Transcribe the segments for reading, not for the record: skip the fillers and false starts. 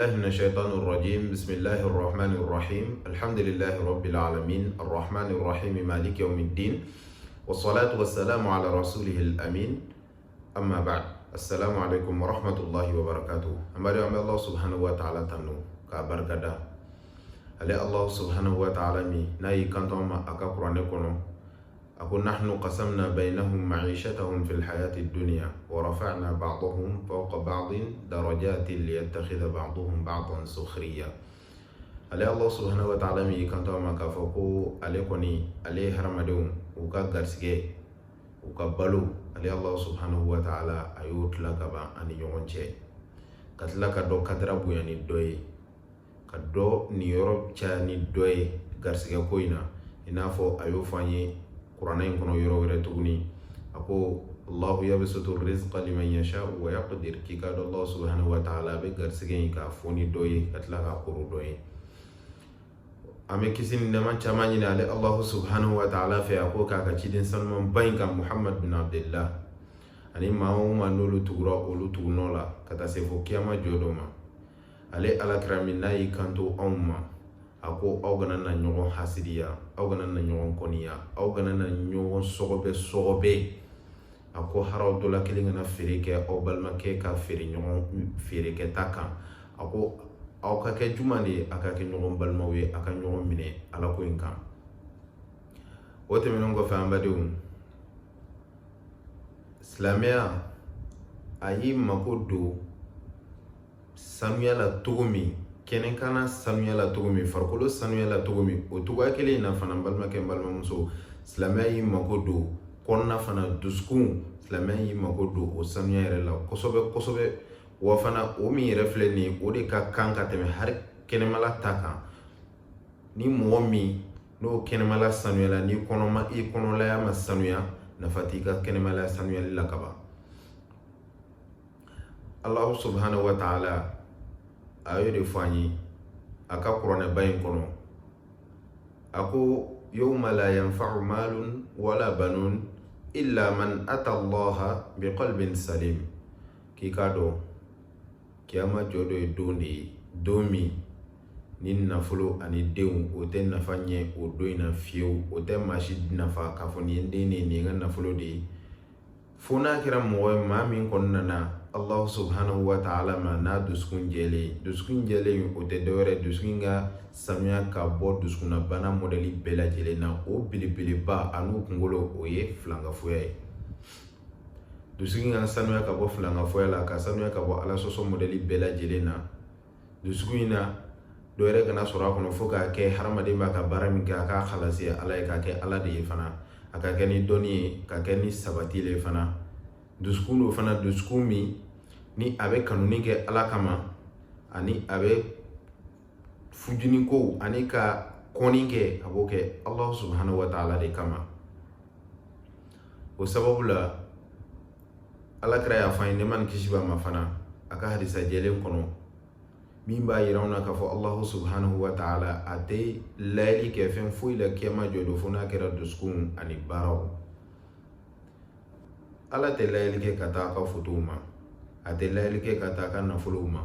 الله من الشيطان الرجيم بسم الله الرحمن الرحيم الحمد لله رب العالمين الرحمن الرحيم مالك يوم الدين والصلاة والسلام على رسوله الأمين أما بعد السلام عليكم ورحمة الله وبركاته أمري الله سبحانه وتعالى تنو كبركة على الله سبحانه وتعالى مي ناي كنتم أكا قرآن كنو أقول نحن قسمنا بينهم معيشتهم في الحياة الدنيا ورفعنا بعضهم فوق بعض درجات ليتخذ بعضهم بعضا سخريا على الله سبحانه وتعالى مي كنتو ما كفوكو عليكوني عليه رمضان وكا غرسجي وكا بلو على الله سبحانه وتعالى أيوت لكبا أني يونجي كتلا كدو كدربو يعني دوي كدو نيوروب تشاني دوي غرسجي كوينا إنافو أيو فاني قرآن يكون يروي تغني أكو الله يبسط الرزق لمن يشاء ويقدر كيكاد الله سبحانه وتعالى بقدر سجين كافوني دوي أتلاقى قرو دوي أمي كسين نما تمانين على الله سبحانه وتعالى في أكو كاكتشيدين سلمان بينك محمد بن عبد الله أني ما هو ما نولو تغرا أولو تغنولا كتاسفو كيما جودوما على كرامنا يكانتو أمما ako aw gana na ɲɔgɔn hasidiya aw gana na ɲɔgɔn kɔniya aw gana na ɲɔgɔn sɔgɔbɛ ako haraw dola kelen gana feere kɛ aw balimakɛ ka feere kɛ ta kan ako aw ka kɛ juman de a ka kɛ ɲɔgɔn balimaw ye a ka ɲɔgɔn minɛ ala ko in kan o tɛmɛnen kɔfɛ an badenw silamɛya a y'i mako don sanuya la cogo min kenen kana sanuya la cogo min farikolo sanuya la cogo min o cogoya kelen in na fana balimakɛ balimamuso silamɛya y'i mako don kɔnɔna fana dusukun silamɛya y'i mako don o sanuya yɛrɛ la kosɛbɛ wa fana o min yɛrɛ filɛ nin ye o de ka kan ka tɛmɛ hali kɛnɛmala ta kan ni mɔgɔ min n'o kɛnɛmala sanuya la ni kɔnɔlaya ma sanuya nafa t'i ka kɛnɛmala sanuyali la kaban Allah subhanahu wa ta'ala ayo de fani aka qur'ana bayin kono ako yawma la yanfa'u malun wala banun illa man ata Allah biqalbin salim kikado kiyama jodo e domi ni nafolo ani deun o te nafa ɲɛ o do ina fiyewu o te maasi nafa k'a fɔ nin den ne nin ka nafolo de ye fo n'a kɛra mɔgɔ ye maa min kɔnɔna na Allah subhanahu wa ta'ala ma n'a dusukun jɛlen o tɛ dɔwɛrɛ dusukun ka sanuya ka bɔ dusukuna bana mɔdɛli bɛɛ lajɛlen na o belebeleba a n'u kunkolo o ye filankafoya ye dusukun ka sanuya ka bɔ filankafoya la ka sanuya ka bɔ ala sɔsɔ mɔdɛli bɛɛ lajɛlen na dusukun in na dɔwɛrɛ kana sɔrɔ a kɔnɔ fo k'a kɛ hadamaden b'a ka baara min kɛ a k'a halasi ala ye k'a kɛ ala de ye fana a ka kɛ ni dɔnni ye ka kɛ ni sabati le fana dusukun do fana dusukun min ni a bɛ kanuni kɛ ala kama ani a bɛ fujini ko ani ka kɔni kɛ a b'o kɛ Allah subhanahu wa ta'ala de kama o sababu la alakira y'a fɔ an ye nɛɛma ni kisi b'a ma fana a ka hadisa jɛlen kɔnɔ min b'a yira anw na k'a fɔ Allah subhanahu wa ta'ala a tɛ layɛli kɛ fɛn foyi la kiyama jɔ don fo n'a kɛra dusukun ani baaraw ala tɛ layɛli kɛ ka taa a ka fotow ma a tɛ layɛli kɛ ka taa a ka nafolow ma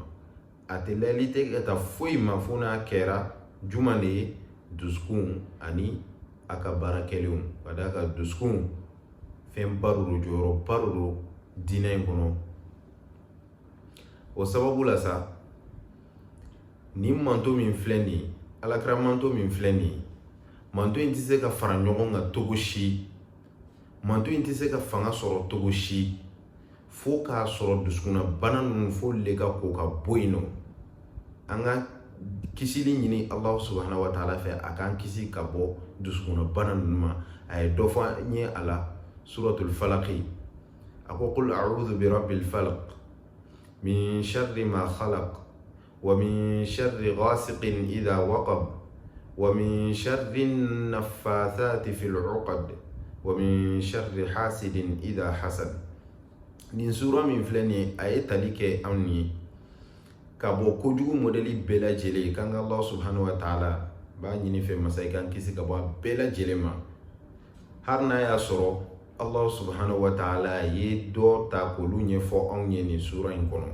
a tɛ layɛli kɛ ka taa foyi ma fo n'a kɛra juman de ye dusukun ani a ka baarakɛlenw ka d'a kan dusukun fɛn ba do jɔyɔrɔba do diinɛ in kɔnɔ o sababu la sa nin manto min filɛ nin ye alakira manto min filɛ nin ye manto in tɛ se ka fara ɲɔgɔn kan cogo si manto in tɛ se ka fanga sɔrɔ cogo si fo k'a sɔrɔ dusukuna bana ninnu fo le ka ko ka bɔ yen nɔ an ka kisili ɲini Allah subhanahu wa ta'ala fɛ a k'an kisi ka bɔ dusukuna bana ninnu ma a ye dɔ fɔ an ye a la suratul falaq a ko qul a'udhu bi rabbil falaq min sharri ma khalaq wa min sharri ghasiqin idha waqab wa min sharri naffathati fil 'uqad wa min sharri hasidin idha hasad nin sura min filɛ nin ye a ye tali kɛ anw ye ka bɔ kojugu mɔdɛli bɛɛ lajɛlen kan ka Allah subhanahu wa ta'ala b'a ɲini fɛ masa i kan kisi ka bɔ a bɛɛ lajɛlen ma hali n'a y'a sɔrɔ Allah subhanahu wa ta'ala ye dɔ ta k'olu ɲɛfɔ anw ye nin sura in kɔnɔ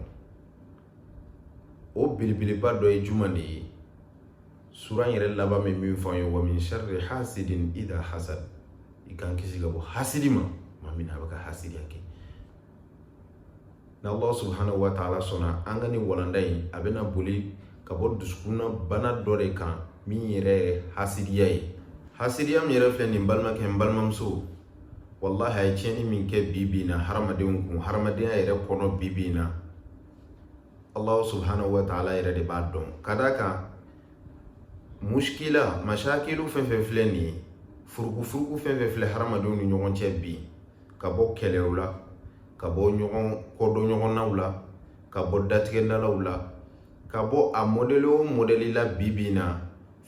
o belebeleba dɔ ye juman de ye sura yɛrɛ laban min fɔ an ye wa min sharri hasidin idha hasad i kan kisi ka bɔ hasidi ma maa min a bɛ ka hasidiya kɛ na Allah subhanahu wa ta'ala sɔnna an ka nin walanda in a bɛna boli ka bɔ dusukuna bana dɔ de kan min yɛrɛ ye hasidiya ye hasidiya min yɛrɛ filɛ nin balimakɛ n balimamuso wallahi a ye tiɲɛni min kɛ bi na hadamadenw kun hadamadenya yɛrɛ kɔnɔ bi na Allah subhanahu wa ta'ala yɛrɛ de b'a dɔn ka d'a kan mushkila mashakilu fɛn fɛn filɛ nin ye furukufuruku fɛn fɛn filɛ hadamadenw ni ɲɔgɔn cɛ bi ka bɔ kɛlɛw la ka bɔ ɲɔgɔn kɔdɔ ɲɔgɔnnaw la ka bɔ datigɛndalaw la ka bɔ a modèle o modèle la bi na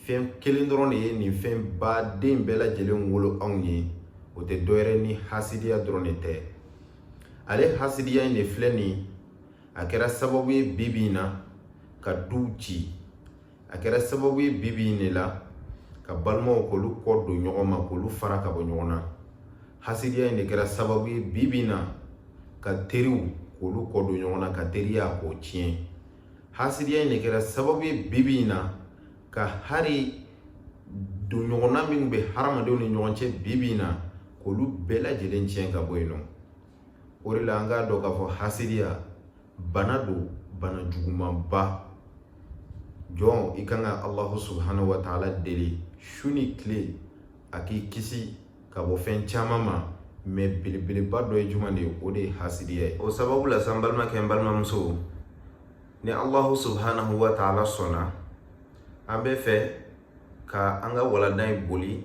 fɛn kelen dɔrɔn de ye nin fɛn baden bɛɛ lajɛlen wolo anw ye o tɛ dɔwɛrɛ ni hasidiya dɔrɔn de tɛ ale hasidiya in de filɛ nin a kɛra sababu ye bi na ka duw ci a kɛra sababu ye bi de la ka balimaw k'olu kɔ don ɲɔgɔn ma k'olu fara ka bɔ ɲɔgɔn na hasidiya in de kɛra sababu ye bi na ka teriw k'olu kɔ don ɲɔgɔn na ka teriya k'o tiɲɛ hasidiya in de kɛra sababu ye bi na ka hari don ɲɔgɔnna min bɛ hadamadenw ni ɲɔgɔn cɛ bi na k'olu bɛɛ lajɛlen tiɲɛ ka bɔ yen nɔ o de la an k'a dɔn k'a fɔ hasidiya bana don bana jugumanba jɔn i kan ka Allahu subhanahu wa ta'ala deli su ni tile a k'i kisi ka bɔ fɛn caman ma mɛ belebeleba dɔ ye juman de ye o de ye hasidiya ye o sababu la san balimakɛ n balimamuso ni Allahu subhanahu wa ta'ala sɔnna an bɛ fɛ ka an ka walanda in boli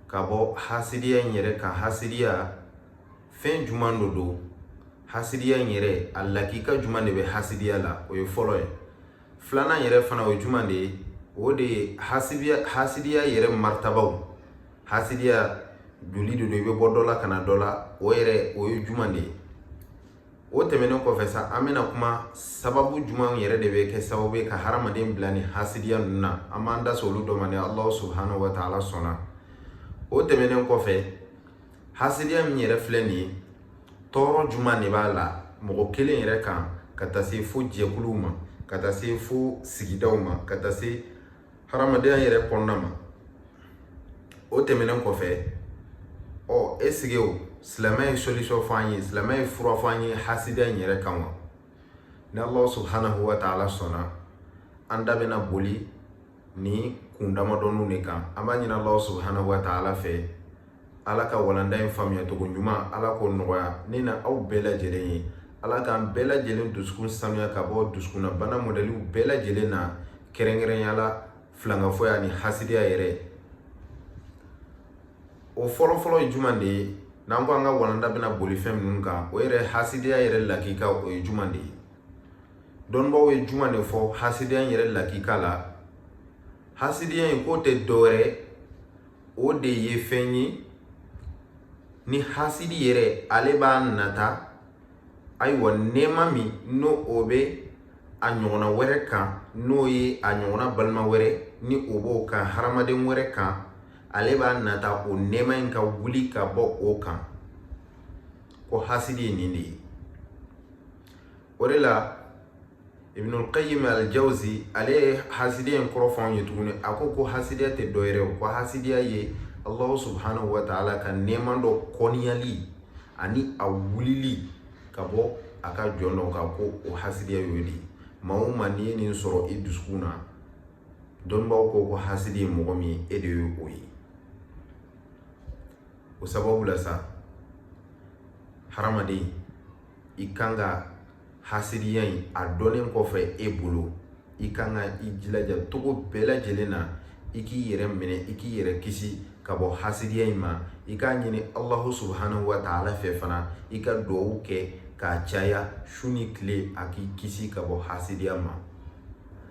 ka bɔ hasidiya in yɛrɛ kan hasidiya fɛn juman dɔ don hasidiya in yɛrɛ a lakika juman de bɛ hasidiya la o ye fɔlɔ ye filanan yɛrɛ fana o ye juman de ye o de ye hasidiya yɛrɛ martabaw hasidiya joli de do i bɛ bɔ dɔ la ka na dɔ la o yɛrɛ o ye juman de ye o tɛmɛnen kɔfɛ sa an bɛna kuma sababu juman yɛrɛ de bɛ kɛ sababu ye ka hadamaden bila ni hasidiya ninnu na an b'an da se olu dɔ ma ni Allah subhanahu wa ta'ala sɔnna o tɛmɛnen kɔfɛ hasidiya min yɛrɛ filɛ nin ye tɔɔrɔ juman de b'a la mɔgɔ kelen yɛrɛ kan ka taa se fo jɛkuluw ma ka taa se fo sigidaw ma ka taa se hadamadenya yɛrɛ kɔnɔna ma o tɛmɛnen kɔfɛ est-ce que silamɛ ye solution fɔ an ye silamɛ ye fura fɔ an ye hasidiya in yɛrɛ kan wa ni Allah subhanahu wa ta'ala sɔnna an da bɛna boli ni kun damadɔninw de kan an b'a ɲini Allah subhanahu wa ta'ala fɛ ala ka walanda in faamuya cogo ɲuman ala k'o nɔgɔya ne na aw bɛɛ lajɛlen ye ala k'an bɛɛ lajɛlen dusukun sanuya ka bɔ dusukunna bana modèliw bɛɛ lajɛlen na kɛrɛnkɛrɛnyala filankafoya ni hasidiya yɛrɛ o fɔlɔfɔlɔ ye juman de ye n'an ko an ka walanda bɛna boli fɛn minnu kan o yɛrɛ hasidiya yɛrɛ lakika o ye juman de ye dɔnnibaw ye juman de fɔ hasidiya yɛrɛ lakika la hasidiya in k'o tɛ dɔwɛrɛ o de ye fɛn ye ni hasidi yɛrɛ ale b'a nata ayiwa nɛɛma min n'o o bɛ a ɲɔgɔnna wɛrɛ kan n'o ye a ɲɔgɔnna balima wɛrɛ ni o b'o kan hadamaden wɛrɛ kan ale b'a nata o nɛɛma in ka wuli ka bɔ o kan ko hasidi ye nin de ye o de la Ibnul Qayyim al-Jawzi ale ye hasidiya in kɔrɔ fɔ anw ye tuguni a ko hasidiya tɛ dɔwɛrɛ o ko hasidiya ye Allah subhanahu wa ta'ala ka nɛɛma dɔ kɔniyali ani a wulili ka bɔ a ka jɔn dɔ kan ko o hasidiya y'o de maa o maa n'i ye nin sɔrɔ i dusukun na dɔnnibaw ko hasidi ye mɔgɔ min ye e de ye o ye o sababu la sa hadamaden i kan ka hasidiya in a dɔnnen kɔfɛ e bolo i kan ka i jilaja togo bɛɛ lajɛlen na i k'i yɛrɛ minɛ i k'i yɛrɛ kisi ka bɔ hasidiya in ma i k'a ɲini Allahu subhanahu wa ta'ala fɛ fana i ka duwawu kɛ k'a caya su ni tile a k'i kisi ka bɔ hasidiya ma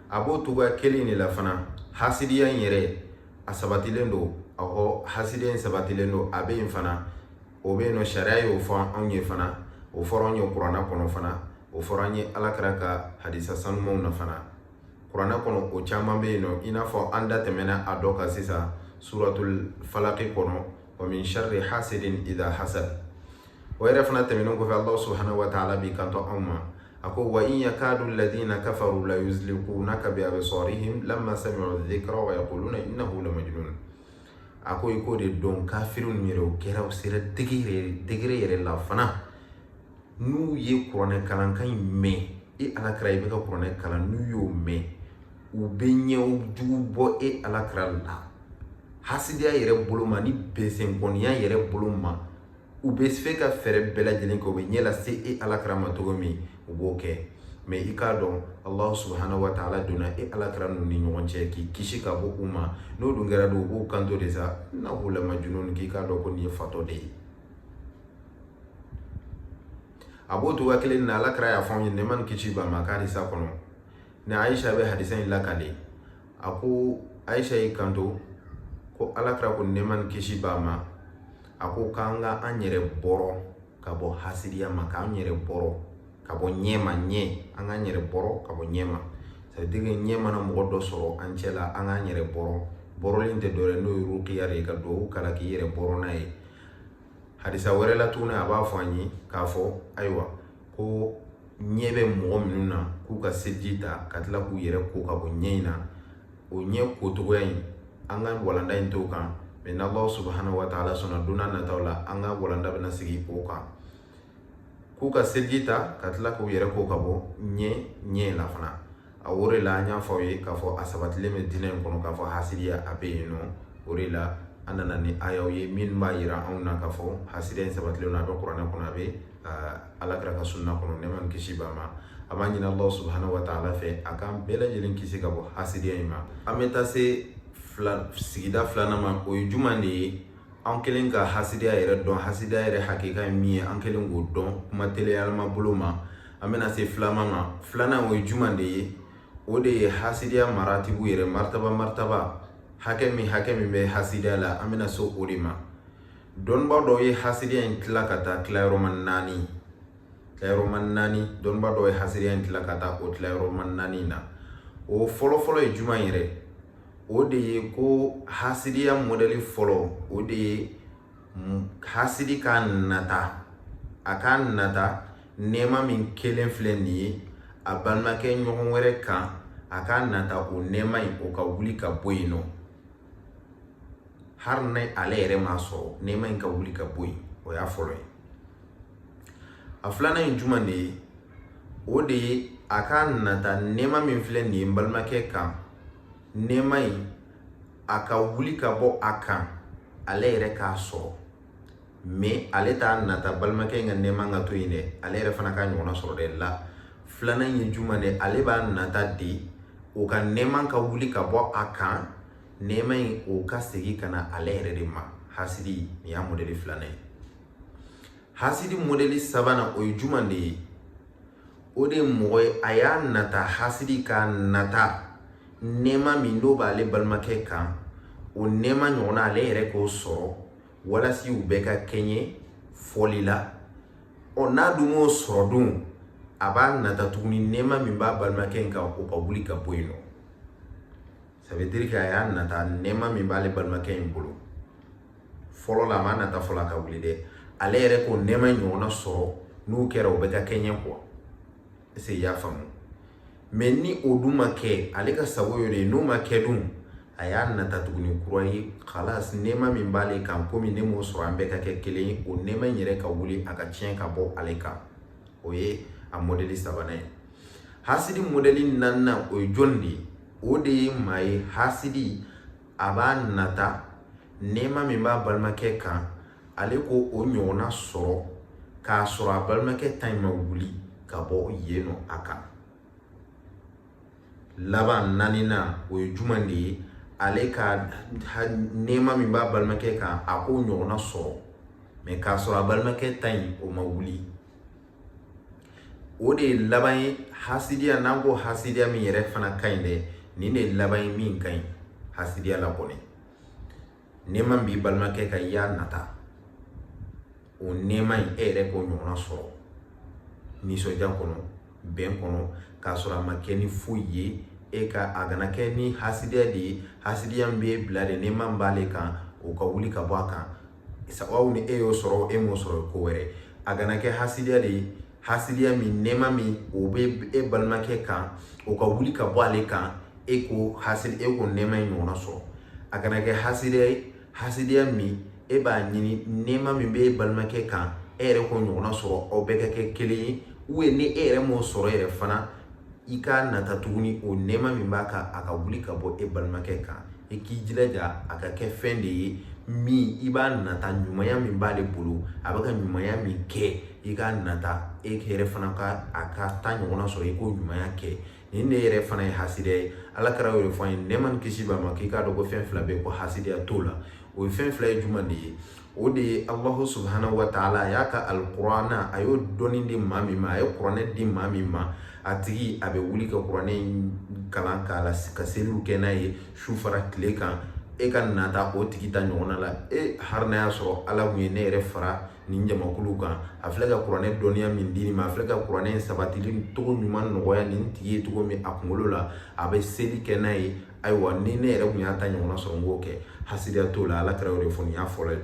a b'o togoya kelen de la fana hasidiya in yɛrɛ a sabatilen don hasidiya in sabatilen don a bɛ yen fana o bɛ yen nɔ sariya y'o fɔ anw ye fana o fɔra anw ye kuranɛ kɔnɔ fana o fɔra an ye alakira ka hadisa sanumanw na fana kuranɛ kɔnɔ o caman bɛ yen nɔ i n'a fɔ an da tɛmɛna a dɔ kan sisan suratul falaqi kɔnɔ wa min sharri hasidin idha hasad o yɛrɛ fana tɛmɛnen kɔfɛ Allah subhanahu wa ta'ala b'i kanto anw ma ako wa in yakadu alladhina kafaru la yuzliqunaka bi absarihim lamma sami'u dhikra wa yaquluna innahu la majnun. Ako iko de don kafirun miro kera usira degire yere la fana nu ye Qur'an kalan kan me alakra ibe ka Qur'an kalan nu yo me u benye u jubo alakra la hasidiya yere boloma ni besenkoniya yere boloma u be se ka fere bela jelen ko be nyela se alakra ma togo mi u bo ke me ikado Allah subhanahu wa ta'ala dona alakra nu ni ñogon che ki kishi ka bo uma no du ngara do ko kanto de sa na hula majnun ki ka do ko ni fato de abotu wakile na alakra ya fon ne man kishi ba makari sa kono na Aisha be hadisan lakale ako Aisha ikanto ko alakra ko ne man kishi ba ma ako kanga anyere boro kabo hasidiya maka anyere boro kabo nyema nye anga nyere boro kabo nyema sa dige nyema na mo do soro anchela anga nyere boro linte dore no ruqiya re ka do kala ki yere boro nay hadisa wore la tuna aba fanyi kafo aywa ko nyebe mo minuna ku ka sejita katla ku yere ko kabo nyina o nye ko to wen anga walanda into kan men Allah subhanahu wa ta'ala sona duna na tawla anga walanda bena sigi ko kan kuka sejita katla ko yere ko kabo nye la fana awore la nya foye ka fo asabatle me dinen kono ka fo hasidiya abe no ore la anana ni ayaw ye min ba yira awna ka fo hasidiya sabatle na be qur'ana kono abe alakra ka sunna kono ne man kishi ba ma amani Allah subhanahu wa ta'ala fe akam bela jelen kisi kabo hasidiya ima ameta se sigida flana ma o jumande an kelen ka hasidiya yɛrɛ dɔn hasidiya yɛrɛ hakika min ye an kelen k'o dɔn kuma teleyalama bolo ma an bɛna se filama ma filanan o ye juman de ye o de ye hasidiya maratibu yɛrɛ martaba hakɛ min bɛ hasidiya la an bɛna so o de ma dɔnniba dɔw ye hasidiya in tila ka taa tilayɔrɔma naani dɔnniba dɔw ye hasidiya in tila ka taa o tilayɔrɔma naani na o fɔlɔfɔlɔ ye juman yɛrɛ o de ye ko hasidiya modeli fɔlɔ o de ye hasidi ka nata a ka nata nɛɛma min kelen filɛ nin ye a balimakɛ ɲɔgɔn wɛrɛ kan a ka nata o nɛɛma in o ka wuli ka bɔ yen nɔ hali ni ale yɛrɛ m'a sɔrɔ nɛɛma in ka wuli ka bɔ yen o y'a fɔlɔ ye a filanan ye juman de ye o de ye a ka nata nɛɛma min filɛ nin ye n balimakɛ kan nɛɛma in a ka wuli ka bɔ a kan ale yɛrɛ k'a sɔrɔ mais ale t'a nata balimakɛ in ka nɛɛma ka to yen dɛ ale yɛrɛ fana ka ɲɔgɔnna sɔrɔ dɛ la filanan ye juman de ale b'a nata de o ka nɛɛma ka wuli ka bɔ a kan nɛɛma in o ka segin ka na ale yɛrɛ de ma hasidi nin y'a modeli filanan ye hasidi modeli sabanan o ye juman de ye o de ye mɔgɔ ye a y'a nata hasidi ka nata nɛɛma min n'o b'ale balimakɛ kan o nɛɛma ɲɔgɔnna ale yɛrɛ k'o sɔrɔ walasi u bɛɛ ka kɛɲɛ fɔli la n'a dun m'o sɔrɔ dun a b'a nata tuguni nɛɛma min b'a balimakɛ in kan o ka wuli ka bɔ yen nɔ ça veut dire que a y'a nata nɛɛma min b'ale balimakɛ in bolo fɔlɔ la a ma nata fɔlɔ a ka wuli dɛ ale yɛrɛ k'o nɛɛma ɲɔgɔnna sɔrɔ n'o kɛra o bɛɛ ka kɛɲɛ quoi est-ce que i y'a faamu mais ni o dun ma kɛ ale ka sago y'o de ye n'o ma kɛ dun a y'a nata tuguni kura ye khalas nɛɛma min b'ale kan komi ne m'o sɔrɔ an bɛɛ ka kɛ kelen ye o nɛɛma in yɛrɛ ka wuli a ka tiɲɛ ka bɔ ale kan o ye a modeli sabanan ye hasidi modeli naaninan o ye jɔnni de ye o de ye maa ye hasidi a b'a nata nɛɛma min b'a balimakɛ kan ale ko o ɲɔgɔnna sɔrɔ k'a sɔrɔ a balimakɛ ta in ma wuli ka bɔ yen nɔ a kan laban naaninan o ye juman de ye ale ka nɛɛma min b'a balimakɛ kan a k'o ɲɔgɔnna sɔrɔ mais k'a sɔrɔ a balimakɛ ta in o ma wuli o de ye laban ye hasidiya n'an ko hasidiya min yɛrɛ fana ka ɲi dɛ nin de ye laban ye min ka ɲi hasidiya la kɔni nɛɛma min b'i balimakɛ kan i y'a nata o nɛɛma in e yɛrɛ k'o ɲɔgɔnna sɔrɔ nisɔndiya kɔnɔ bɛn kɔnɔ k'a sɔrɔ a ma kɛ ni foyi ye e ka a kana kɛ ni hasidiya de ye hasidiya min b'e bila de nɛɛma min b'ale kan o ka wuli ka bɔ a kan sababu ni e y'o sɔrɔ e m'o sɔrɔ ko wɛrɛ a kana kɛ hasidiya de ye hasidiya min nɛɛma min o bɛ e balimakɛ kan o ka wuli ka bɔ ale kan e ko nɛɛma in ɲɔgɔnna sɔrɔ. A kana kɛ hasidiya min e b'a ɲini nɛɛma min bɛ e balimakɛ kan e yɛrɛ ko ɲɔgɔnna sɔrɔ aw bɛɛ ka kɛ kelen ye ni e yɛrɛ m'o sɔrɔ yɛrɛ fana i ka nata tuguni o nɛɛma min b'a kan a ka wuli ka bɔ e balimakɛ kan. I k'i jilaja a ka kɛ fɛn de ye min i b'a nata ɲumanya min b'ale bolo a bɛ ka ɲumanya min kɛ i ka nata e yɛrɛ fana ka a ka taa ɲɔgɔnna sɔrɔ i k'o ɲumanya kɛ. Nin de yɛrɛ fana ye hasidiya ye. Ala kɛra y'o de fɔ an ye nɛɛma ni kisi b'a ma k'i k'a dɔn ko fɛn fila bɛ yen ko hasidiya t'o la. O ye fɛn fila ye jumɛn de ye? O de ye Allahu subhanahu wa ta'ala a y'a ka alikuranɛ a y'o dɔnni di maa min ma a ye kuranɛ di maa min ma a tigi a bɛ wuli ka kuranɛ in kalan ka seliw kɛ n'a ye su fara tile kan e ka nata o tigi ta ɲɔgɔnna la hari n'a y'a sɔrɔ Ala kun ye ne yɛrɛ fara nin jamakulu kan a filɛ ka kuranɛ dɔnniya min di nin ma a filɛ ka kuranɛ sabatili togo ɲuman nɔgɔya nin tigi ye togo min a kunkolo la a bɛ seli kɛ n'a ye ayiwa ni ne yɛrɛ kun y'a ta ɲɔgɔnna sɔrɔ n k'o kɛ hasidiya t'o la. Ala kɛra y'o de fɔ nin y'a fɔlɔ ye.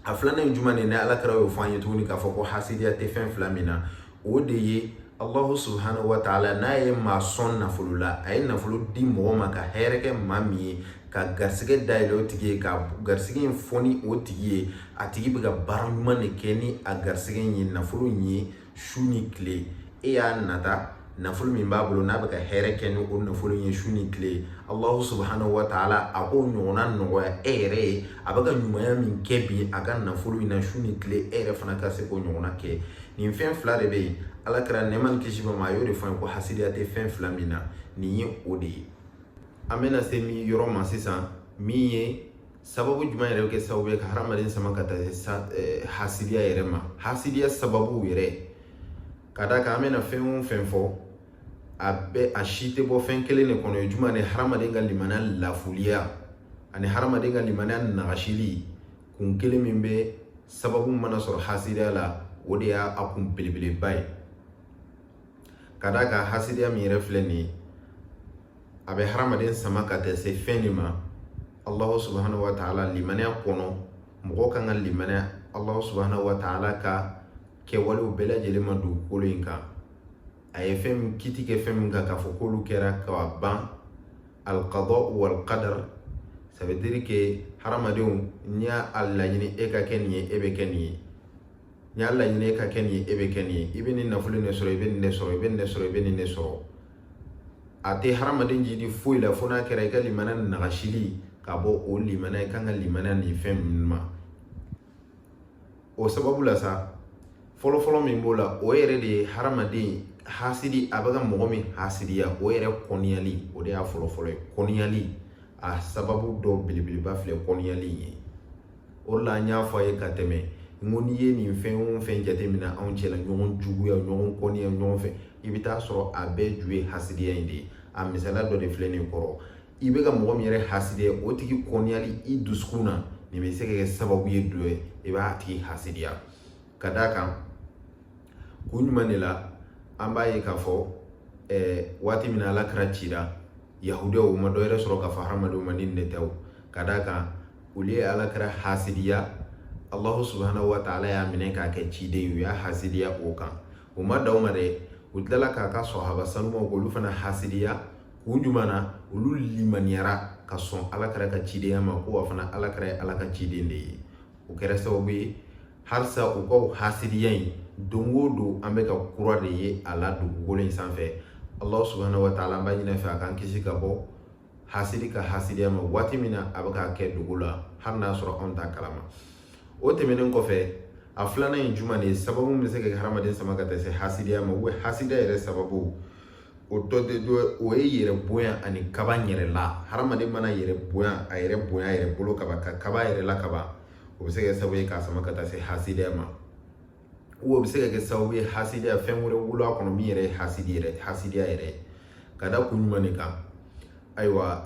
A filanan ye jumɛn de ne Ala kɛra y'o fɔ an ye tuguni k'a fɔ ko hasidiya tɛ fɛn fila min na o de ye Allahu subhanahu wa ta'ala n'a ye maa sɔn nafolo la a ye nafolo di mɔgɔ ma ka hɛrɛ kɛ maa min ye ka garisɛgɛ dayɛlɛ o tigi ye ka garisɛgɛ in fɔ ni o tigi ye a tigi bɛ ka baara ɲuman de kɛ ni a garisɛgɛ in ye nafolo in ye su ni tile e y'a nata nafolo min b'a bolo n'a bɛ ka hɛrɛ kɛ ni o nafolo in ye su ni tile Allahu subhanahu wa ta'ala a k'o ɲɔgɔnna nɔgɔya e yɛrɛ ye a bɛ ka ɲumanya min kɛ bi a ka nafolo in na su ni tile e yɛrɛ fana ka se k'o ɲɔgɔnna kɛ. Nin fɛn fila de bɛ yen Ala kɛra nɛɛma ni kisi b'a ma a y'o de fɔ an ye ko hasidiya tɛ fɛn fila min na nin ye o de ye. An bɛna se min yɔrɔ ma sisan min ye sababu jumɛn yɛrɛ bɛ kɛ sababu ye ka hadamaden sama ka taa hasidiya yɛrɛ ma. Hasidiya sababu yɛrɛ ka d'a kan an bɛna fɛn o fɛn fɔ a si tɛ bɔ fɛn kelen de kɔnɔ o ye jumɛn de hadamaden ka limaniya lafuliya ani hadamaden ka limaniya nagasili kun kelen min bɛ sababu mana sɔrɔ hasidiya la o de y'a kun belebeleba ye. Ka d'a kan hasidiya min yɛrɛ filɛ nin ye a bɛ hadamaden sama ka taa se fɛn de ma Allahu subhanahu wa ta'ala limaniya kɔnɔ mɔgɔ kan ka limaniya Allahu subhanahu wa ta'ala ka kɛwalew bɛɛ lajɛlen ma dugukolo in kan. A ye fɛn min kiti kɛ fɛn min kan k'a fɔ k'olu kɛra ka ban al-qada wal qadar ça veut dire que hadamadenw n'i y'a laɲini e ka kɛ nin ye e bɛ kɛ nin ye n'i y'a laɲini e ka kɛ nin ye e bɛ kɛ nin ye i bɛ nin nafolo in de sɔrɔ i bɛ nin de sɔrɔ i bɛ nin de sɔrɔ i bɛ nin de sɔrɔ. A tɛ hadamaden jidi foyi la fo n'a kɛra i ka limaniya nagasili ka bɔ o limaniya i kan ka limaniya nin fɛn ninnu ma. O sababu la sa fɔlɔfɔlɔ min b'o la o yɛrɛ de ye hadamaden hasidi a bɛ ka mɔgɔ min hasidiya o yɛrɛ kɔniyali o de y'a fɔlɔfɔlɔ ye. Kɔniyali a sababu dɔw belebeleba filɛ kɔniyali ye. O la an y'a fɔ a ye ka tɛmɛ n ko n'i ye nin fɛn o fɛn jateminɛ anw cɛla ɲɔgɔn juguya ɲɔgɔn kɔniya ɲɔgɔn fɛ i bɛ taa sɔrɔ a bɛɛ ju ye hasidiya in de ye. A misaliya dɔ de filɛ nin kɔrɔ i bɛ ka mɔgɔ min yɛrɛ hasidiya o tigi kɔniyali i dusukun na nin bɛ se ka kɛ sababu ye dɔ ye i b'a tigi hasidiya. Ka d'a kan kun ɲuman de la an b'a ye k'a fɔ waati min na Ala kira cira yahudiyaw u ma dɔ yɛrɛ sɔrɔ k'a fɔ hadamadenw ma nin de tɛ o. Ka d'a kan olu ye Ala kira hasidiya Allahu subhanahu wa ta'ala y'a minɛ k'a kɛ ciden ye u y'a hasidiya o kan. O ma d'aw ma dɛ u tilala k'a ka sahaba sanumaw k'olu fana hasidiya kun jumɛn na olu limaniyara ka sɔn Ala kira ka cidenya ma ko wa fana Ala kira ye Ala ka ciden de ye. O kɛra sababu ye halisa u ka hasidiya in don o don an bɛ ka kura de ye a la dugukolo in sanfɛ. Allah subhanahu wa ta'ala an b'a ɲini a fɛ a k'an kisi ka bɔ hasidi ka hasidiya ma waati min na a bɛ k'a kɛ dugu la hali n'a sɔrɔ anw t'a kalama. O tɛmɛnen kɔfɛ a filanan ye jumɛn de ye sababu min bɛ se ka kɛ hadamaden sama ka taa se hasidiya ma hasidiya yɛrɛ sababu o dɔ tɛ dɔ o ye yɛrɛ bonya ani kaba yɛrɛ la. Hadamaden mana yɛrɛ bonya a yɛrɛ bonya a yɛrɛ bolo kaba ka kaba yɛrɛ la kaba o bɛ se ka kɛ sababu ye k'a sama ka taa se hasidiya ma. O bɛ se ka kɛ sababu ye hasidiya fɛn wɛrɛ wolo a kɔnɔ min yɛrɛ ye hasidiya yɛrɛ ka da kun jumɛn de kan. Ayiwa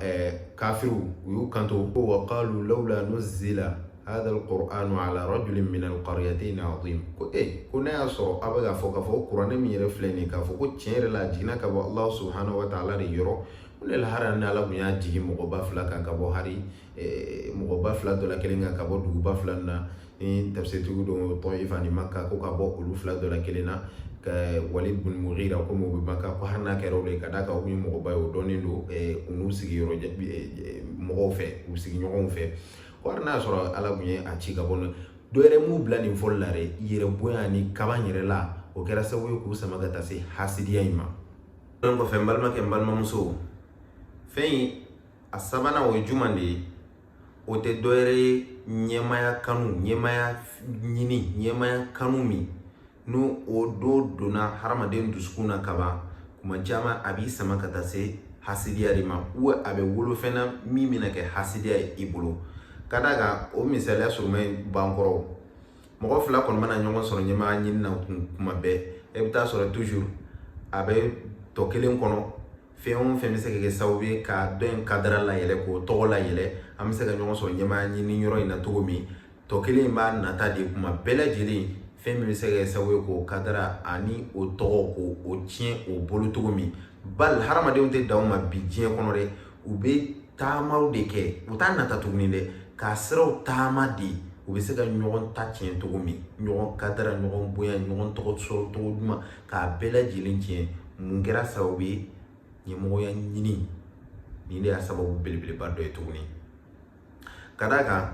kafiru u y'u kanto ko wa qalu lawla nuzila hadha alqur'anu ala rajulin min alqaryatayn azim ko ko n'a y'a sɔrɔ a bɛ k'a fɔ k'a fɔ kuranɛ min yɛrɛ filɛ nin ye k'a fɔ ko tiɲɛ yɛrɛ la a jiginna ka bɔ Allah subhanahu wa ta'ala de yɔrɔ o de la hari ni Ala kun y'a jigin mɔgɔba fila kan ka bɔ hari mɔgɔba fila dɔ la kelen kan ka bɔ duguba fila na ni tafsirtigiw dɔw Tɔyifa ni Maka ko ka bɔ olu fila dɔ la kelen na ka Walid bin Mughira ko mo be Maka ko har n'a kɛra o de ka da ka u ye mɔgɔba ye o dɔnnen don u n'u sigiyɔrɔ mɔgɔw fɛ u sigiɲɔgɔnw fɛ ko har n'a sɔrɔ Ala kun ye a ci ka bɔ dɔ yɛrɛ m'u bila nin fɔli la dɛ yɛrɛ bonya ni kaban yɛrɛ la o kɛra sababu ye k'u sama ka taa se hasidiya in ma. Kɔfɛ n balimakɛ n balimamuso fɛn in a sabanan o ye juman de ye o tɛ dɔ yɛrɛ ye ɲɛmaya kanu ɲɛmaya ɲini ɲɛmaya kanu min n'o o do donna hadamaden dusukun na kaban kuma caman a b'i sama ka taa se hasidiya de ma ou a bɛ wolo fɛn na min bɛna kɛ hasidiya ye i bolo ka d'a kan o misaliya surunman b'an kɔrɔ mɔgɔ fila kɔni mana ɲɔgɔn sɔrɔ ɲɛmaya ɲini na kuma bɛɛ e bɛ taa sɔrɔ toujours a bɛ tɔ kelen kɔnɔ fɛn o fɛn bɛ se ka kɛ sababu ye ka dɔ in kadara layɛlɛ k'o tɔgɔ layɛlɛ an bɛ se ka ɲɔgɔn sɔrɔ ɲɛmaya ɲini yɔrɔ in na cogo min tɔ kelen in b'a nata de kuma bɛɛ lajɛlen fɛn min bɛ se ka kɛ sababu ye k'o kadara ani o tɔgɔ k'o tiɲɛ o bolo cogo min bali hadamadenw tɛ dan o ma bi diɲɛ kɔnɔ dɛ u bɛ taamaw de kɛ u t'a nata tuguni dɛ k'a siraw taama de u bɛ se ka ɲɔgɔn ta tiɲɛ cogo min ɲɔgɔn kadara ɲɔgɔn bonya ɲɔgɔn tɔgɔ sɔrɔ cogo ɲuman k'a bɛɛ lajɛlen tiɲɛ mun kɛra sababu ye ɲɛmɔgɔya ɲini nin de y'a sababu belebeleba dɔ ye tuguni ka d'a kan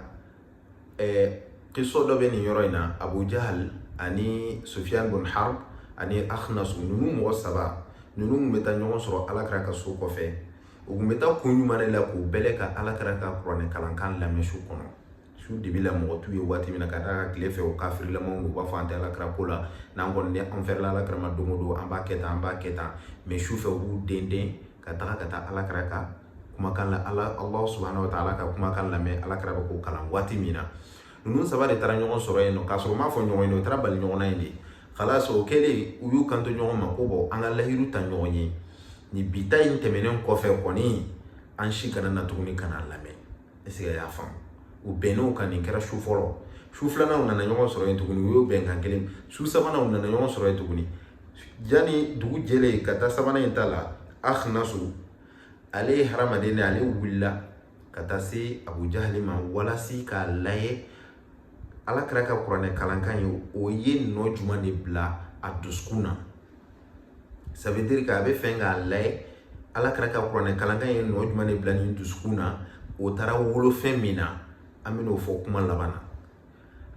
kisɔ dɔ bɛ nin yɔrɔ in na Abu Jahal ani Sufyan bin Harb ani Akhnas ninnu mɔgɔ saba ninnu tun bɛ taa ɲɔgɔn sɔrɔ Alakira ka so kɔfɛ u tun bɛ taa kun ɲuman de la k'u bɛlɛ ka Alakira ka kuranɛ kalankan lamɛn su kɔnɔ su de bɛ la mɔgɔ t'u ye waati min na ka d'a kan tile fɛ o kafirilamanw don u b'a fɔ an tɛ Alakira ko la n'an kɔni an fɛrɛla Alakira ma don o don an b'a kɛ tan an b'a kɛ tan mais su fɛ u b'u den ka taga ka taa Alakira ka kumakan la Allah subhanahu wa ta'ala ka kumakan lamɛn Alakira bɛ k'o kalan waati min na ninnu saba de taara ɲɔgɔn sɔrɔ yen nɔ k'a sɔrɔ u m'a fɔ ɲɔgɔn ye o taara bali ɲɔgɔn na yen de kalas o kɛlen u y'u kanto ɲɔgɔn ma ko bɔn an ka lahiru ta ɲɔgɔn ye nin bita in tɛmɛnen kɔfɛ kɔni an si kana na tuguni ka na lamɛn est-ce que y'a faamu u bɛnn'o kan nin kɛra su fɔlɔ su filanan u nana ɲɔgɔn sɔrɔ yen tuguni u y'o bɛnkan kelen su sabanan u nana ɲɔgɔn sɔrɔ yen tuguni yanni dugu jɛlen ka taa sabanan in ta la Akhnasu ale ye hadamaden de ale wulila ka taa se Abu Jahali ma walasi k'a layɛ Alakira ka kuranɛ kalankan ye o ye nɔ jumɛn de bila a dusukun na ça veut dire que a bɛ fɛn k'a layɛ Alakira ka kuranɛ kalankan ye nɔ jumɛn de bila nin dusukun na o taara wolo fɛn min na an bɛn'o fɔ kuma laban na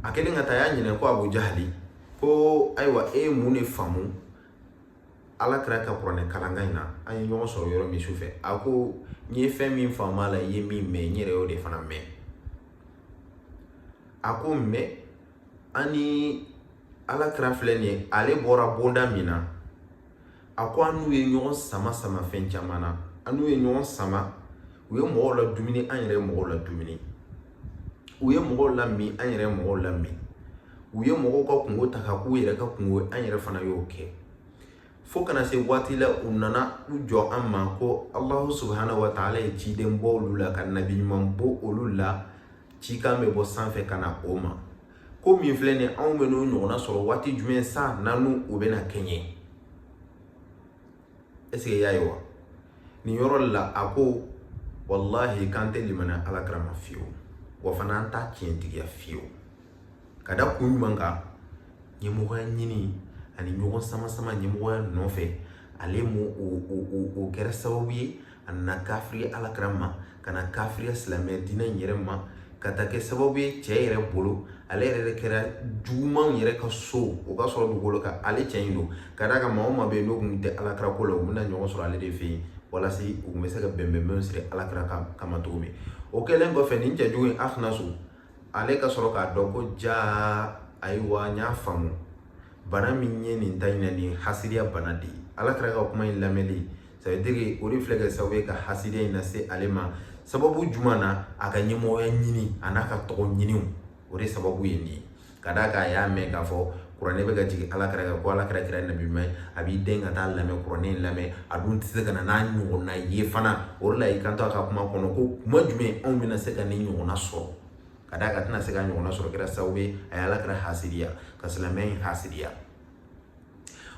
a kɛlen ka taa y'a ɲinɛ ko Abu Jahali ko ayiwa e ye mun de faamu Alakira ka kuranɛ kalankan in na an ye ɲɔgɔn sɔrɔ yɔrɔ min su fɛ a ko n ye fɛn min faamu a la i ye min mɛn n yɛrɛ y'o de fana mɛn a ko mɛ ani Alakira filɛ nin ye ale bɔra bonda min na a ko an n'u ye ɲɔgɔn sama fɛn caman na an n'u ye ɲɔgɔn sama u ye mɔgɔw la dumuni an yɛrɛ mɔgɔw la dumuni u ye mɔgɔw la min an yɛrɛ mɔgɔw la min u ye mɔgɔw ka kungo ta ka k'u yɛrɛ ka kungo an yɛrɛ fana y'o kɛ fo kana se waati la u nana u jɔ an ma ko Allahu subhanahu wa ta'ala ye ciden bɔ olu la ka nabi ɲuman bɔ olu la cikan bɛ bɔ sanfɛ ka na o ma ko min filɛ nin anw bɛ n'o ɲɔgɔnna sɔrɔ waati jumɛn sa nanu o bɛna kɛɲɛ est-ce que y'a ye wa nin yɔrɔ la a ko wallahi k'an tɛ limaniya Alakira ma fiyewu wa fana an t'a tiɲɛtigiya fiyewu ka da kun ɲuman kan ɲɛmɔgɔya ɲini ani ɲɔgɔn sama ɲɛmɔgɔya nɔfɛ ale mo o kɛra sababu ye a nana kafiri Alakira ma ka na kafiriya silamɛ diinɛ in yɛrɛ ma ka taa kɛ sababu ye cɛ yɛrɛ bolo ale yɛrɛ de kɛra jugumanw yɛrɛ ka so o ka sɔrɔ dugukolo kan ale cɛ in don ka d'a kan maa o maa bɛ yen n'o tun tɛ Alakira ko la u bɛna ɲɔgɔn sɔrɔ ale de fɛ yen walasi u tun bɛ se ka bɛnbɛnbɛnw siri Alakira kama cogo min o kɛlen kɔfɛ nin cɛ jugu in Akhnasu ale ka sɔrɔ k'a dɔn ko jaa ayiwa n y'a faamu bana min ye nin ta in na nin hasidiya bana de ye Alakira ka kuma in lamɛnli ça veut dire o de filɛ kɛ sababu ye ka hasidiya in lase ale ma sababu jumɛn na a ka ɲɛmɔgɔya ɲini a n'a ka tɔgɔ ɲiniw o de sababu ye nin ye ka d'a kan a y'a mɛn k'a fɔ kuranɛ bɛ ka jigin Alakira kan ko Alakira kɛra nabi ɲuman ye a b'i den ka taa lamɛn kuranɛ in lamɛn a dun tɛ se ka na n'a ɲɔgɔnna ye fana o de la i kanto a ka kuma kɔnɔ ko kuma jumɛn anw bɛna se ka nin ɲɔgɔnna sɔrɔ ka d'a kan tɛna se ka ɲɔgɔnna sɔrɔ kɛra sababu ye a ye Alakira hasidiya ka silamɛya in hasidiya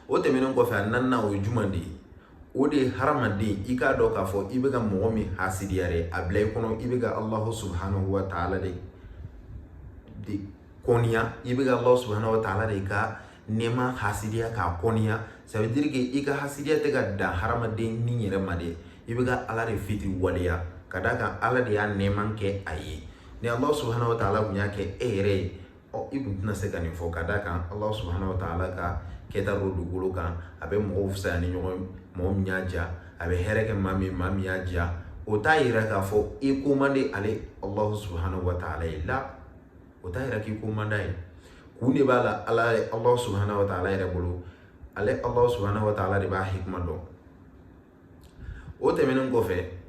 o tɛmɛnen kɔfɛ a naaninan o ye jumɛn de ye o de ye hadamaden i k'a dɔn k'a fɔ i bɛ ka mɔgɔ min hasidiya dɛ a bila i kɔnɔ i bɛ ka Allahu subhanahu wa ta'ala de kɔniya i bɛ ka Allahu subhanahu wa ta'ala de ka nɛɛma hasidiya k'a kɔniya ça veut dire que i ka hasidiya tɛ ka dan hadamaden ni yɛrɛ ma dɛ i bɛ ka ala de fitiri waleya ka d'a kan ala de y'a nɛɛma kɛ a ye ni Allah subhanahu wa ta'ala kun y'a kɛ e yɛrɛ ye i kun tɛna se ka nin fɔ ka d'a kan Allah subhanahu wa ta'ala ka kɛta dɔ dugukolo kan a bɛ mɔgɔw fisaya ni ɲɔgɔn mɔgɔ min y'a diya a bɛ hɛrɛ kɛ maa min y'a diya o t'a yira k'a fɔ i ko man di ale Allah subhanahu wa ta'ala ye la o t'a yira k'i ko man d'a ye kun de b'a la Allah subhanahu wa ta'ala yɛrɛ bolo ale Allah subhanahu wa ta'ala de b'a hikma dɔn o tɛmɛnen kɔfɛ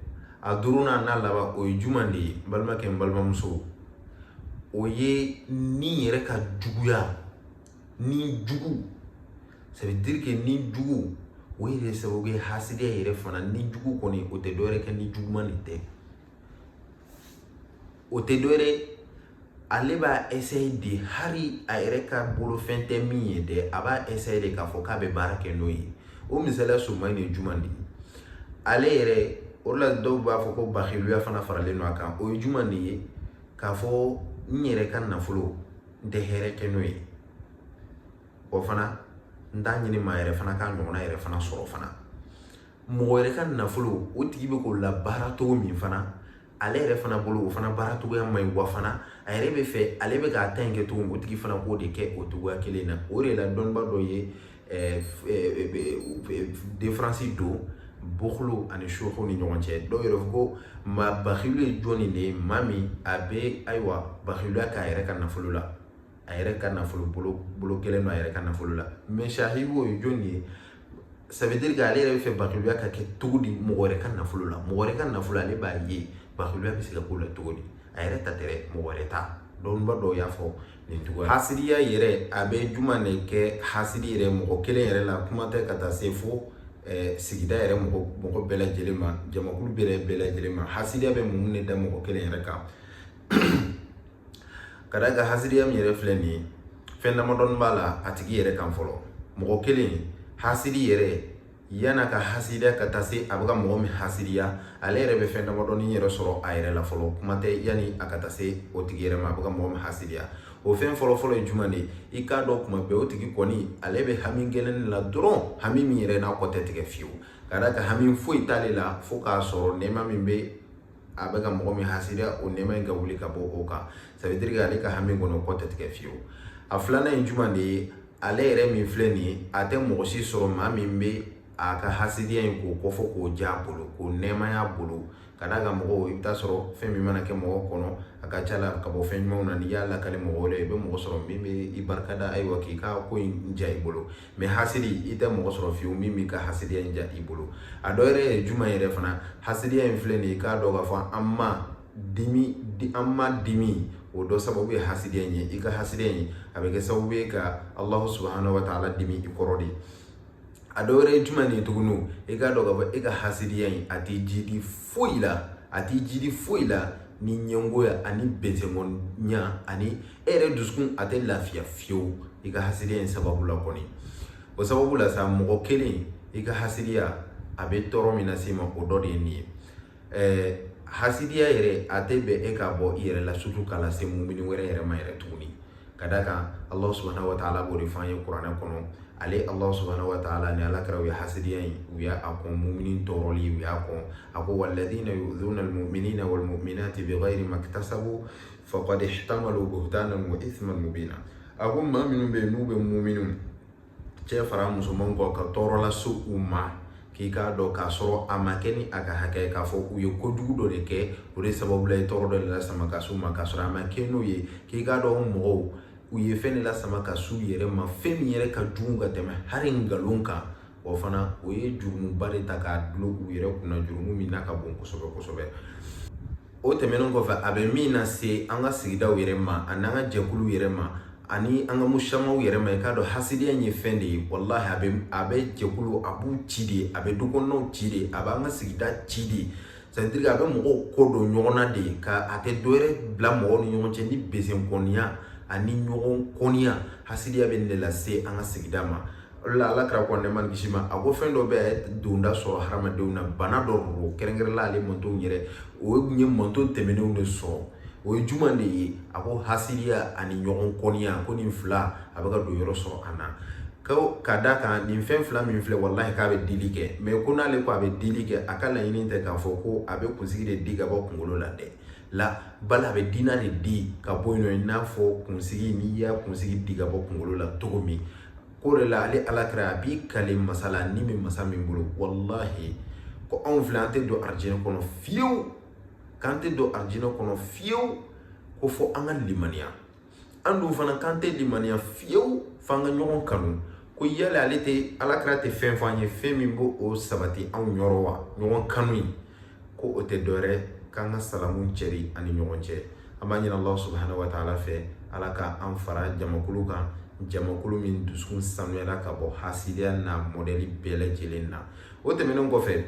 a duurunan n'a laban o ye juman de ye n balimakɛ n balimamuso o ye ni yɛrɛ ka juguya ni jugu ça veut dire que ni jugu o yɛrɛ sababu ye hasidiya yɛrɛ fana ni jugu kɔni o tɛ dɔwɛrɛ kɛ ni juguman de tɛ o tɛ dɔwɛrɛ ale b'a essayer de hari a yɛrɛ ka bolofɛn tɛ min ye dɛ a b'a essayer de k'a fɔ k'a bɛ baara kɛ n'o ye o misaliya suman de ye juman de ye ale yɛrɛ o la dɔw b'a fɔ ko bakhiliya fana faralen no a kan o ye juman de ye k'a fɔ n yɛrɛ ka nafolo n tɛ hɛrɛ kɛ n'o ye o fana n t'a ɲini maa yɛrɛ fana k'a ɲɔgɔnna yɛrɛ fana sɔrɔ fana mɔgɔ yɛrɛ ka nafolo o tigi bɛ k'o la baara cogo min fana ale yɛrɛ fana bolo o fana baara cogoya man ɲi wa fana a yɛrɛ bɛ fɛ ale bɛ k'a ta in kɛ cogo min o tigi fana k'o de kɛ o cogoya kelen na o de la dɔnniba dɔ ye différence don bukhlu ani shuhu ni ɲɔgɔn cɛ dɔw yɛrɛ fɔ ko bakhilu ye jɔnni de ye maa min a bɛ ayiwa bakhiluya k'a yɛrɛ ka nafolo la a yɛrɛ ka nafolo bolo kelen don a yɛrɛ ka nafolo la mais shahibu ye jɔnni ye ça veut dire que ale yɛrɛ bɛ fɛ bakhiluya ka kɛ cogo di mɔgɔ wɛrɛ ka nafolo la mɔgɔ wɛrɛ ka nafolo ale b'a ye bakhiluya bɛ se ka k'o la cogo di a yɛrɛ ta tɛ mɔgɔ wɛrɛ ta dɔnniba dɔw y'a fɔ nin cogoya hasidiya yɛrɛ a bɛ juma de kɛ hasidi yɛrɛ mɔgɔ kelen yɛrɛ la kuma tɛ ka taa se fo sigida yɛrɛ mɔgɔ bɛɛ lajɛlen ma jamakulu bɛɛ lajɛlen ma hasidiya bɛ mun de da mɔgɔ kelen yɛrɛ kan ka d'a kan hasidiya min yɛrɛ filɛ nin ye fɛn damadɔni b'a la a tigi yɛrɛ kan fɔlɔ mɔgɔ kelen hasidi yɛrɛ yana ka hasidiya ka taa se a bɛ ka mɔgɔ min hasidiya ale yɛrɛ bɛ fɛn damadɔni yɛrɛ sɔrɔ a yɛrɛ la fɔlɔ kuma tɛ yani a ka taa se o tigi yɛrɛ ma a bɛ ka mɔgɔ min hasidiya o fɛn fɔlɔ ye jumɛn de i k'a dɔn kuma bɛɛ o tigi kɔni ale bɛ hami gɛlɛn la dɔrɔn hami min yɛrɛ n'a kɔ tɛ tigɛ fiyewu ka d'a kan hami foyi t'ale la fo k'a sɔrɔ nɛɛma min bɛ a bɛ ka mɔgɔ min hasidiya o nɛɛma in ka wuli ka bɔ o kan ça veut dire que ale ka hami kɔni o kɔ tɛ tigɛ fiyewu a filanan ye jumɛn de ye ale yɛrɛ min filɛ nin ye a tɛ mɔgɔ si sɔrɔ maa min bɛ a ka hasidiya in k'o kɔfɔ k'o ja a bolo k'o nɛɛmaya bolo ka d'a kan mɔgɔw i bɛ taa sɔrɔ fɛn min mana kɛ mɔgɔ kɔnɔ a ka ca la ka bɔ fɛn ɲumanw na n'i y'a lakale mɔgɔw la i bɛ mɔgɔ sɔrɔ min bɛ i barikada ayiwa k'i ka ko in ja i bolo mais hasidi i tɛ mɔgɔ sɔrɔ fiyewu min b'i ka hasidiya in ja i bolo a dɔ yɛrɛ ye jumɛn yɛrɛ fana hasidiya in filɛ nin ye i k'a dɔn k'a fɔ an ma dimi o dɔ sababu ye hasidiya in ye i ka hasidiya in a bɛ kɛ sababu ye ka Allah subhanahu wa ta'ala dimi i kɔrɔ de a dɔ wɛrɛ ye jumɛn de ye tuguni i k'a dɔn k'a fɔ e ka hasidiya in a t'i jidi foyi la ni ɲɛngoya ani bɛnsɛngɔnya ani e yɛrɛ dusukun a tɛ lafiya fiyewu i ka hasidiya in sababu la kɔni o sababu la sa mɔgɔ kelen i ka hasidiya a bɛ tɔɔrɔ min lase ma o dɔ de ye nin ye hasidiya yɛrɛ a tɛ bɛn e k'a bɔ i yɛrɛ la surtout k'a lase mumini wɛrɛ yɛrɛ ma yɛrɛ tuguni ka d'a kan Allah subhanahu wa ta'ala b'o de f'an ye kuranɛ kɔnɔ ale Allah subhanahu wa ta'ala ni ala kɛra u ye hasidiya in u y'a kɔn mumini tɔɔrɔli u y'a kɔn a ko walladhina yu'dhuna al-mu'minina wal-mu'minati bighayri maktasabu faqad ihtamalu buhtanan wa ithman mubina a ko maa minnu bɛ yen n'u bɛ muminiw cɛ fara musomanw kɔ ka tɔɔrɔ lase u ma k'i k'a dɔn k'a sɔrɔ a ma kɛ ni a ka hakɛ k'a fɔ u ye kojugu dɔ de kɛ o de sababu la i tɔɔrɔ dɔ de lasama ka s'u ma k'a sɔrɔ a ma kɛ n'o ye k'i k'a dɔn mɔgɔw u ye fɛn de lasama ka s'u yɛrɛ ma fɛn min yɛrɛ ka jugu ka tɛmɛ hali ngalon kan o fana o ye jurumuba de ta k'a dulon u yɛrɛ kunna jurumu min n'a ka bon kosɛbɛ kosɛbɛ o tɛmɛnen kɔfɛ a bɛ min na se an ka sigidaw yɛrɛ ma ani an ka jɛkuluw yɛrɛ ma ani an ka musamaw yɛrɛ ma i k'a dɔn hasidiya in ye fɛn de ye wallahi a bɛ jɛkulu a b'u ci de a bɛ dukɔnɔnaw ci de a b'an ka sigida ci de c'est à dire a bɛ mɔgɔw ko don ɲɔgɔn na de ka a tɛ dɔwɛrɛ bila mɔgɔw ni ɲɔgɔn cɛ ni besenkɔniya ani ɲɔgɔn kɔniya hasidiya bɛ nin de lase an ka sigida ma o la ala kɛra ko nɛɛma ni kisi ma a ko fɛn dɔ bɛ a ye donda sɔrɔ hadamadenw na bana dɔ do kɛrɛnkɛrɛnla ale mantonw yɛrɛ o ye manton tɛmɛnenw de sɔrɔ o ye juman de ye a ko hasidiya ani ɲɔgɔn kɔniya ko nin fila a bɛ ka don yɔrɔ sɔrɔ an na ka da kan nin fɛn fila min filɛ wallahi k'a bɛ dili kɛ mais ko n'ale ko a bɛ dili kɛ a ka laɲini tɛ k'a fɔ ko a bɛ kunsigi de di ka bɔ kunkolo la dɛ bali a bɛ diina de di ka bɔ yen nɔ i n'a fɔ kunsigi n'i y'a kunsigi di ka bɔ kunkolo la cogo min ko de la ale alakira a b'i kale masala ni min masa min bolo wallahi ko anw filɛ an tɛ don arijinɛ kɔnɔ fiyewu k'an tɛ don arijinɛ kɔnɔ fiyewu ko fɔ an ka limaniya an dun fana k'an tɛ limaniya fiyewu f'an ka ɲɔgɔn kanu ko yala ale tɛ alakira tɛ fɛn fɔ an ye fɛn min b'o o sabati anw yɔrɔ wa ɲɔgɔn kanu in ko o tɛ dɔwɛrɛ k'an ka salamu cɛri ani ɲɔgɔn cɛ an b'a ɲini Allah subhanahu wa ta'ala fɛ ala ka an fara jamakulu kan jamakulu min dusukun sanuyara ka bɔ hasidiya n'a mɔdɛli bɛɛ lajɛlen na o tɛmɛnen kɔfɛ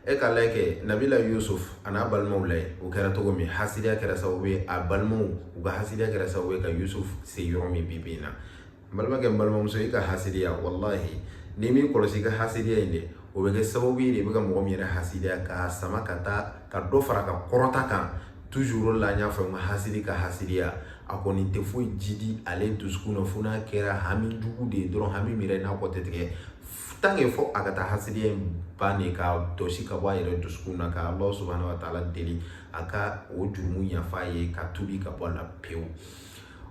e ka lajɛ kɛ Nabila Yusuf a n'a balimaw lajɛ o kɛra cogo min hasidiya kɛra sababu ye a balimaw u ka hasidiya kɛra sababu ye ka Yusuf se yɔrɔ min bi bi in na balimakɛ n balimamuso i ka hasidiya wallahi ni min kɔlɔsi i ka hasidiya in de o bɛ kɛ sababu ye de bɛ ka mɔgɔ min yɛrɛ hasidiya ka sama ka taa ka dɔ fara ka kɔrɔta kan toujours la n y'a fɔ n ka hasidi ka hasidiya a kɔni tɛ foyi jidi ale dusukun na fo n'a kɛra hami jugu de ye dɔrɔn hami min yɛrɛ n'a kɔ tɛ tigɛ tant que fɔ a ka taa hasidiya in bannen ka dɔsi ka bɔ a yɛrɛ dusukun na ka Allah subhanahu wa ta'ala deli a ka o jurumu yafa ye ka tubi ka bɔ a la pewu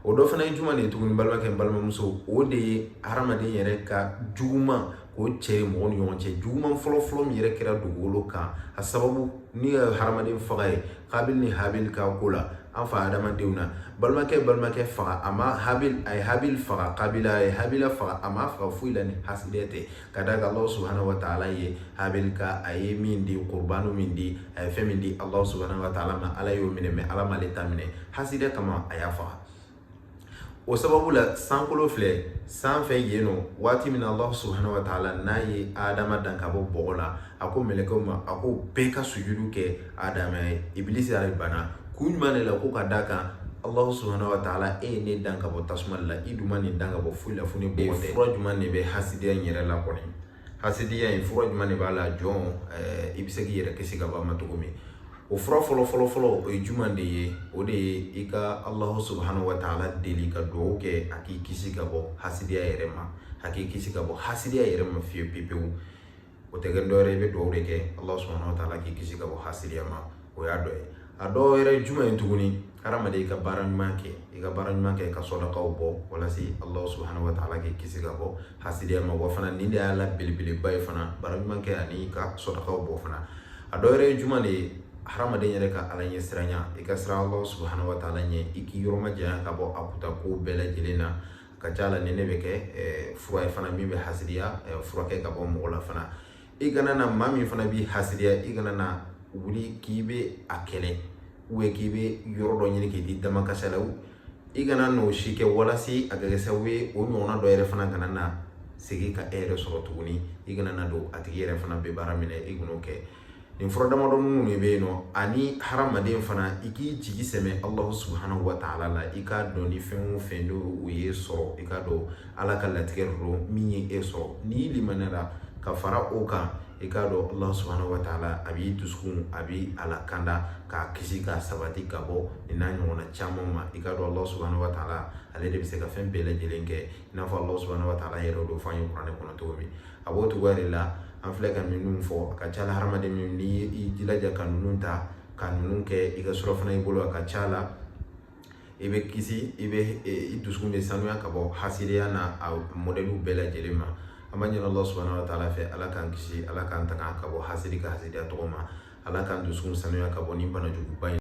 o dɔ fana ye juma de ye tuguni balimakɛ n balimamuso o de ye hadamaden yɛrɛ ka juguman k'o cɛ mɔgɔ ni ɲɔgɔn cɛ juguman fɔlɔ min yɛrɛ kɛra dugukolo kan a sababu ni ye hadamaden faga ye Kabil ni Habil ka ko la an fa hadamadenw na balimakɛ faga a ma a ye Habil faga Kabila a ye Habila faga a ma faga foyi la ni hasidiya tɛ ka da kan Allah subhanahu wa ta'ala ye Habil ka a ye min di qurbanu min di a ye fɛn min di Allah subhanahu wa ta'ala ma ala y'o minɛ mais ala m'ale ta minɛ hasidiya kama a y'a faga o sababu la sankolo filɛ sanfɛ yen nɔ waati min Allah subhanahu wa ta'ala n'a ye Adama dan ka bɔ bɔgɔ la a ko mɛlɛkɛw ma a ko bɛɛ ka sujudu kɛ Adama ye Iblis yɛrɛ banna kun jumɛn de la ko ka da kan Allah subhanahu wa ta'ala e ye ne dan ka bɔ tasuma la i dun ma nin dan ka bɔ foyi la fo ni bɔgɔ tɛ fura jumɛn de bɛ hasidiya in yɛrɛ la kɔni hasidiya in fura jumɛn de b'a la jɔn i bɛ se k'i yɛrɛ kisi ka bɔ a ma cogo min o fura fɔlɔ o ye juman de ye o de ye i ka Allah subhanahu wa ta'ala deli ka dugawu kɛ a k'i kisi ka bɔ hasidiya yɛrɛ ma a k'i kisi ka bɔ hasidiya yɛrɛ ma fiyewu pewu o tɛ kɛ dɔwɛrɛ i bɛ dugawu de kɛ Allah subhanahu wa ta'ala k'i kisi ka bɔ hasidiya ma o y'a dɔ ye a dɔw yɛrɛ ye juman ye tuguni hadamaden i ka baara ɲuman kɛ ka sɔdakaw bɔ walasa Allah subhanahu wa ta'ala k'i kisi ka bɔ hasidiya ma wa fana nin de y'a la belebeleba ye fana baara ɲuman kɛ ani ka sɔdakaw bɔ fana a dɔw yɛrɛ ye juman de ye hadamaden yɛrɛ ka ala ɲɛ siranya i ka siran Allah subhanahu wa ta'ala ɲɛ i k'i yɔrɔ majanya ka bɔ a kuta ko bɛɛ lajɛlen na ka ca la ni ne bɛ kɛ fura ye fana min bɛ hasidiya furakɛ ka bɔ mɔgɔ la fana i kana na maa min fana b'i hasidiya i kana na wuli k'i bɛ a kɛlɛ k'i bɛ yɔrɔ dɔ ɲini k'i di dama kasala i kana n'o si kɛ walasa a ka kɛ sababu ye o ɲɔgɔnna dɔ yɛrɛ fana kana na segin ka e yɛrɛ sɔrɔ tuguni i kana na don a tigi yɛrɛ fana bɛ baara minɛ i kan'o kɛ nin fura damadɔ minnu de bɛ yen nɔ ani hadamaden fana i k'i jigi sɛmɛ Allah subhanahu wa ta'ala la i k'a dɔn ni fɛn o fɛn do o ye sɔrɔ i k'a dɔn ala ka latigɛ do min ye e sɔrɔ n'i limaniyara ka fara o kan i k'a dɔn Allah subhanahu wa ta'ala a b'i dusukun a b'i ala kanda k'a kisi k'a sabati ka bɔ nin n'a ɲɔgɔnna caman ma i k'a dɔn Allah subhanahu wa ta'ala ale de bɛ se ka fɛn bɛɛ lajɛlen kɛ i n'a fɔ Allah subhanahu wa ta'ala yɛrɛ do fɔ an ye kuranɛ kɔnɔ cogo min a b'o cogoya de la an filɛ ka minnu fɔ a ka ca la hadamaden min n'i y'i jilaja ka ninnu ta ka ninnu kɛ i ka sura fana i bolo a ka ca la i bɛ kisi i dusukun bɛ sanuya ka bɔ hasidiya n'a mɔdɛliw bɛɛ lajɛlen ma an b'a ɲini Allah subhanahu wa ta'ala fɛ ala k'an kisi ala k'an tanga ka bɔ hasidi ka hasidiya tɔgɔ ma ala k'an dusukun sanuya ka bɔ nin bana juguba in